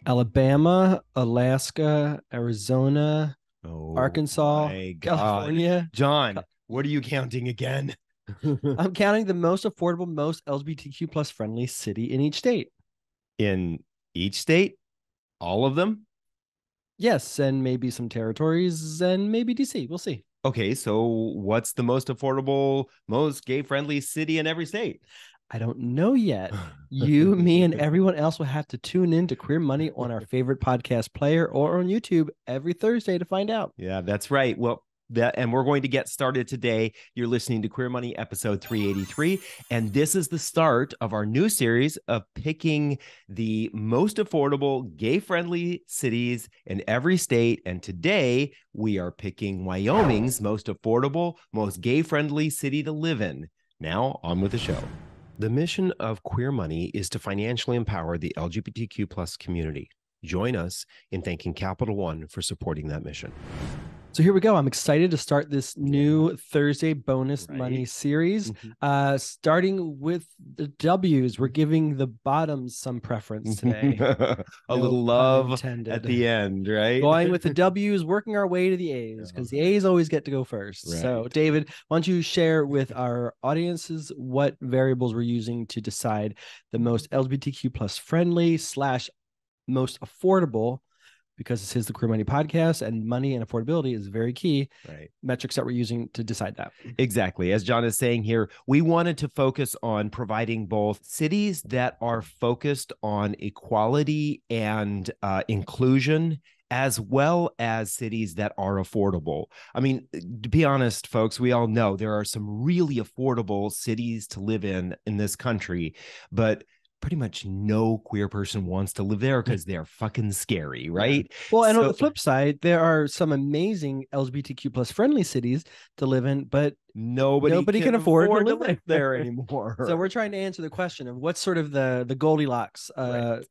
Alabama, Alaska, Arizona, Oh Arkansas, my God. California. John, Cal- what are you counting again? I'm counting the most affordable, most LGBTQ plus friendly city in each state. In each state? All of them? Yes, and maybe some territories and maybe DC. We'll see. Okay, so what's the most affordable, most gay-friendly city in every state? I don't know yet. You, me, and everyone else will have to tune in to Queer Money on our favorite podcast player or on YouTube every Thursday to find out. Yeah, that's right. Well, and we're going to get started today. You're listening to Queer Money episode 383, and this is the start of our new series of picking the most affordable gay-friendly cities in every state. And today we are picking Wyoming's most affordable, most gay-friendly city to live in. Now, on with the show. The mission of Queer Money is to financially empower the LGBTQ plus community. Join us in thanking Capital One for supporting that mission. So here we go. I'm excited to start this new Thursday bonus money series. Starting with the W's, we're giving the bottoms some preference today. A little love at the end, right? Going with the W's, working our way to the A's, because the A's always get to go first. Right. So, David, why don't you share with our audiences what variables we're using to decide the most LGBTQ plus friendly / most affordable, because this is the Queer Money podcast and money and affordability is very key. Right. Metrics that we're using to decide that. Exactly. As John is saying here, we wanted to focus on providing both cities that are focused on equality and inclusion, as well as cities that are affordable. I mean, to be honest, folks, we all know there are some really affordable cities to live in this country, but pretty much no queer person wants to live there because they're fucking scary, right? Yeah. Well, and on the flip side, there are some amazing LGBTQ plus friendly cities to live in, but nobody can afford to live there anymore. So we're trying to answer the question of what's sort of the Goldilocks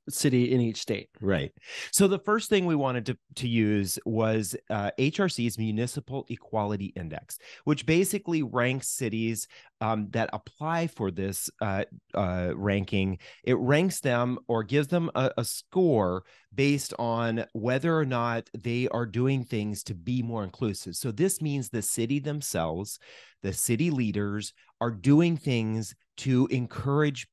city in each state. Right. So the first thing we wanted to use was HRC's Municipal Equality Index, which basically ranks cities that apply for this ranking. It ranks them or gives them a score based on whether or not they are doing things to be more inclusive. So this means the city themselves, the city leaders, are doing things to encourage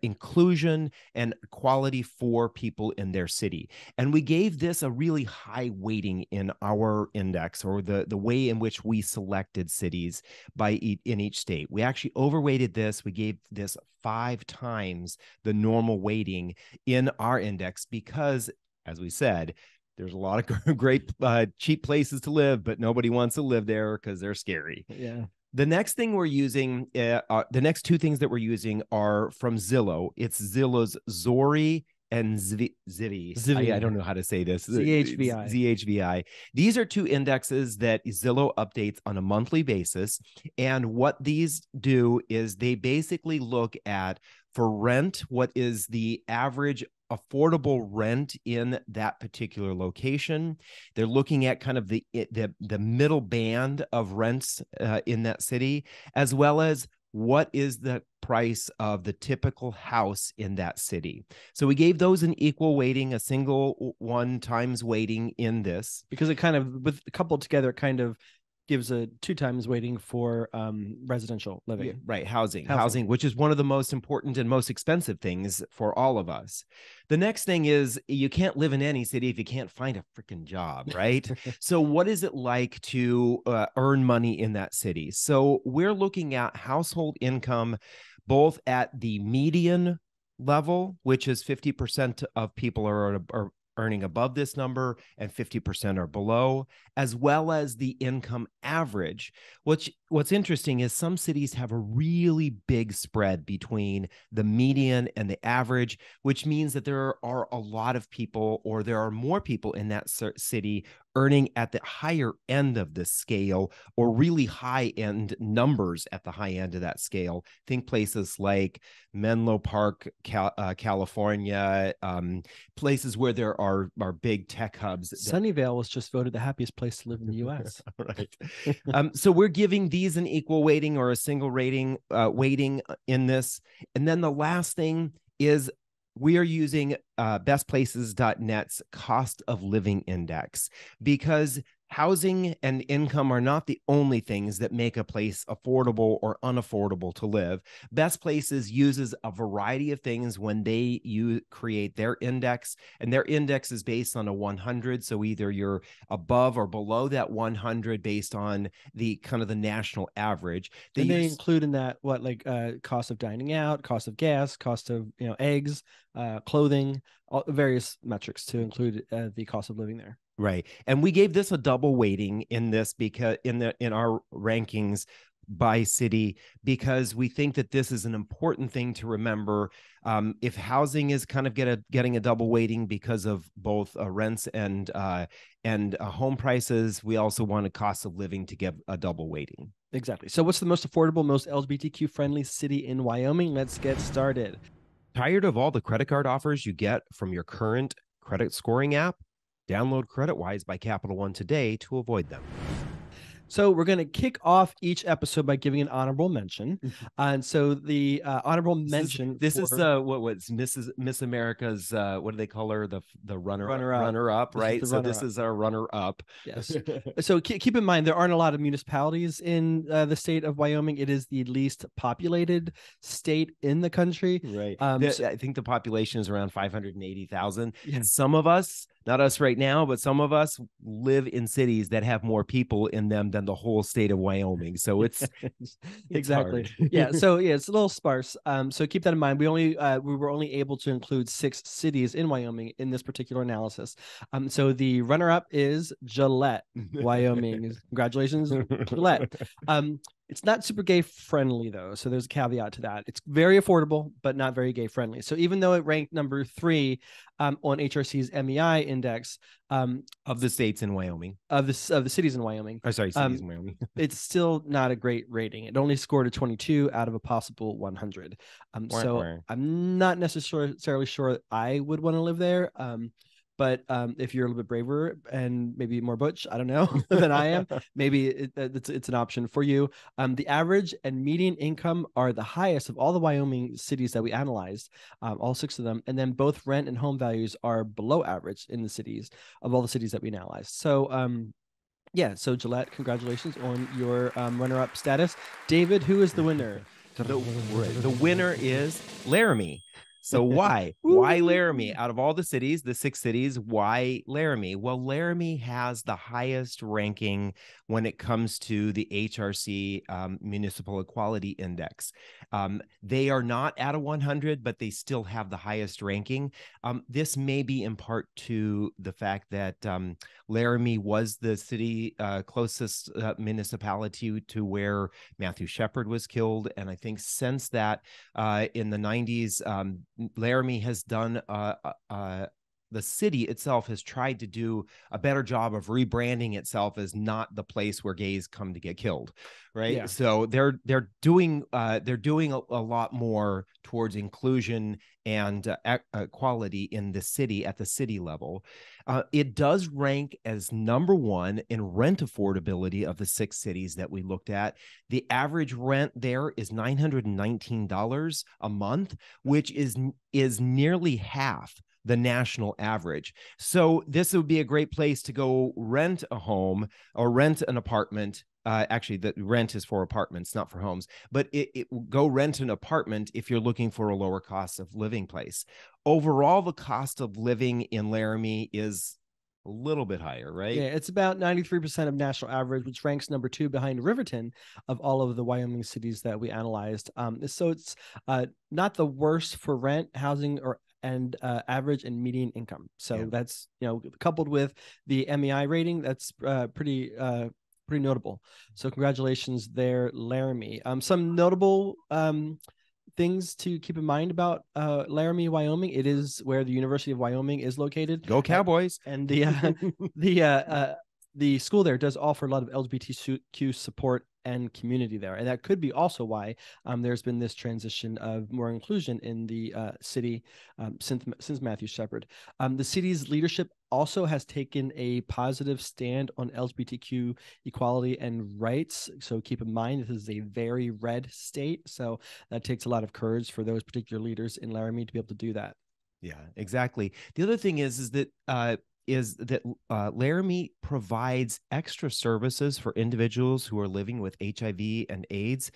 inclusion and equality for people in their city. And we gave this a really high weighting in our index, or the way in which we selected cities in each state. We actually overweighted this. We gave this 5 times the normal weighting in our index because, as we said, there's a lot of great cheap places to live, but nobody wants to live there because they're scary. Yeah. The next thing we're using, the next 2 things that we're using are from Zillow. It's Zillow's Zori and Zivi. I don't know how to say this. ZHVI. ZHVI. These are 2 indexes that Zillow updates on a monthly basis. And what these do is they basically look at, for rent, what is the average affordable rent in that particular location. They're looking at kind of the middle band of rents in that city, as well as what is the price of the typical house in that city. So we gave those an equal weighting, a single 1 times weighting in this. Because it kind of, with coupled together, kind of gives a 2 times weighting for residential living. Yeah, right. Housing, which is one of the most important and most expensive things for all of us. The next thing is, you can't live in any city if you can't find a freaking job, right? So what is it like to earn money in that city? So we're looking at household income, both at the median level, which is 50% of people are earning above this number and 50% are below, as well as the income average. What's interesting is some cities have a really big spread between the median and the average, which means that there are a lot of people, or there are more people in that city earning at the higher end of the scale, or really high end numbers at the high end of that scale. Think places like Menlo Park, California, places where there are big tech hubs. Sunnyvale was just voted the happiest place to live in the U.S. Right. So we're giving these an equal weighting or a single rating weighting in this. And then the last thing is we are using bestplaces.net's cost of living index because housing and income are not the only things that make a place affordable or unaffordable to live. Best Places uses a variety of things when they create their index, and their index is based on a 100. So either you're above or below that 100 based on the kind of the national average. They include in that what, like cost of dining out, cost of gas, cost of eggs, clothing, all various metrics to include the cost of living there. Right. And we gave this a double weighting in this because in our rankings by city, because we think that this is an important thing to remember. If housing is kind of getting a double weighting because of both rents and home prices, we also want a cost of living to give a double weighting. Exactly. So what's the most affordable, most LGBTQ friendly city in Wyoming? Let's get started. Tired of all the credit card offers you get from your current credit scoring app? Download CreditWise by Capital One today to avoid them. So we're going to kick off each episode by giving an honorable mention. And so the honorable mention. This is what's Miss America's, what do they call her? The runner up, right? So this is our runner up. Yes. So keep in mind, there aren't a lot of municipalities in the state of Wyoming. It is the least populated state in the country. Right. I think the population is around 580,000. Yeah. Some of us, not us right now, but some of us live in cities that have more people in them than the whole state of Wyoming. So it's exactly. Yeah. So yeah, it's a little sparse. So keep that in mind. We were only able to include 6 cities in Wyoming in this particular analysis. So the runner-up is Gillette, Wyoming. Congratulations, Gillette. It's not super gay friendly though, so there's a caveat to that. It's very affordable, but not very gay friendly. So even though it ranked number 3 on HRC's MEI index of the states in Wyoming, of the cities in Wyoming, cities in Wyoming, it's still not a great rating. It only scored a 22 out of a possible 100. So I'm not necessarily sure I would want to live there. But if you're a little bit braver and maybe more butch, I don't know, than I am, maybe it's an option for you. The average and median income are the highest of all the Wyoming cities that we analyzed, all 6 of them. And then both rent and home values are below average in the cities of all the cities that we analyzed. So yeah, so Gillette, congratulations on your runner-up status. David, who is the winner? The winner is Laramie. So why Laramie? Out of all the cities, the 6 cities, why Laramie? Well, Laramie has the highest ranking when it comes to the HRC Municipal Equality Index. They are not at a 100, but they still have the highest ranking. This may be in part to the fact that Laramie was the city closest municipality to where Matthew Shepard was killed. And I think since that, in the 90s, Laramie has done the city itself has tried to do a better job of rebranding itself as not the place where gays come to get killed, right? Yeah. So they're doing a lot more towards inclusion and equality in the city at the city level. It does rank as number 1 in rent affordability of the 6 cities that we looked at. The average rent there is $919 a month, which is nearly half the national average. So this would be a great place to go rent a home or rent an apartment. Actually, the rent is for apartments, not for homes, but go rent an apartment if you're looking for a lower cost of living place. Overall, the cost of living in Laramie is a little bit higher, right? Yeah, it's about 93% of national average, which ranks number 2 behind Riverton of all of the Wyoming cities that we analyzed. So it's not the worst for rent, housing, and average and median income. So that's, coupled with the MEI rating, that's pretty notable. So congratulations there, Laramie. Some notable things to keep in mind about Laramie, Wyoming. It is where the University of Wyoming is located. Go Cowboys! And the school there does offer a lot of LGBTQ support and community there, and that could be also why there's been this transition of more inclusion in the city since Matthew Shepard. The city's leadership also has taken a positive stand on LGBTQ equality and rights. So keep in mind, this is a very red state, so that takes a lot of courage for those particular leaders in Laramie to be able to do that. Yeah, exactly. The other thing is that Laramie provides extra services for individuals who are living with HIV and AIDS.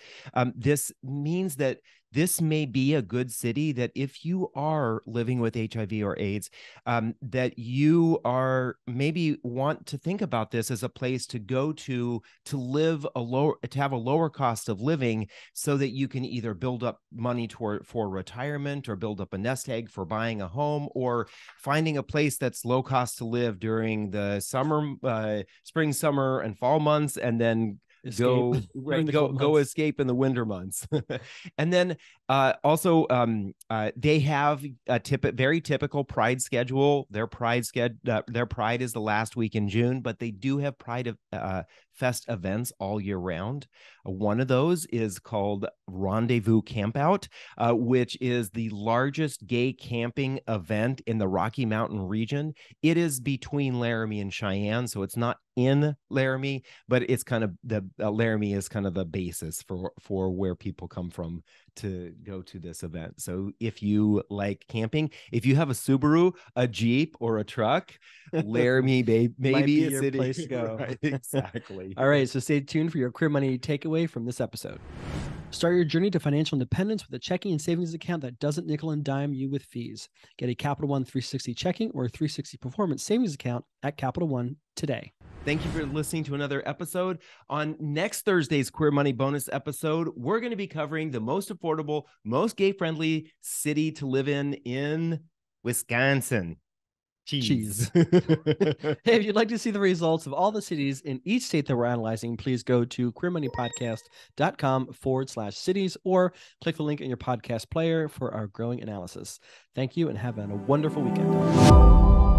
This means that this may be a good city that if you are living with HIV or AIDS, that you are maybe want to think about this as a place to go to live to have a lower cost of living, so that you can either build up money for retirement, or build up a nest egg for buying a home, or finding a place that's low cost to live during the summer, spring, summer, and fall months, and then go escape in the winter months. And then also they have a very typical Pride schedule. Their Pride is the last week in June, but they do have Pride Fest events all year round. One of those is called Rendezvous Campout, which is the largest gay camping event in the Rocky Mountain region. It is between Laramie and Cheyenne, so it's not in Laramie, but it's kind of Laramie is kind of the basis for where people come from to go to this event. So if you like camping, if you have a Subaru, a Jeep, or a truck, Laramie maybe your place to go. Right, exactly. All right, so stay tuned for your Queer Money takeaway from this episode. Start your journey to financial independence with a checking and savings account that doesn't nickel and dime you with fees. Get a Capital One 360 checking or 360 performance savings account at Capital One today. Thank you for listening to another episode. On next Thursday's Queer Money bonus episode, we're going to be covering the most affordable, most gay-friendly city to live in Wisconsin. Cheese. Hey, if you'd like to see the results of all the cities in each state that we're analyzing, please go to queermoneypodcast.com/cities, or click the link in your podcast player for our growing analysis. Thank you and have a wonderful weekend.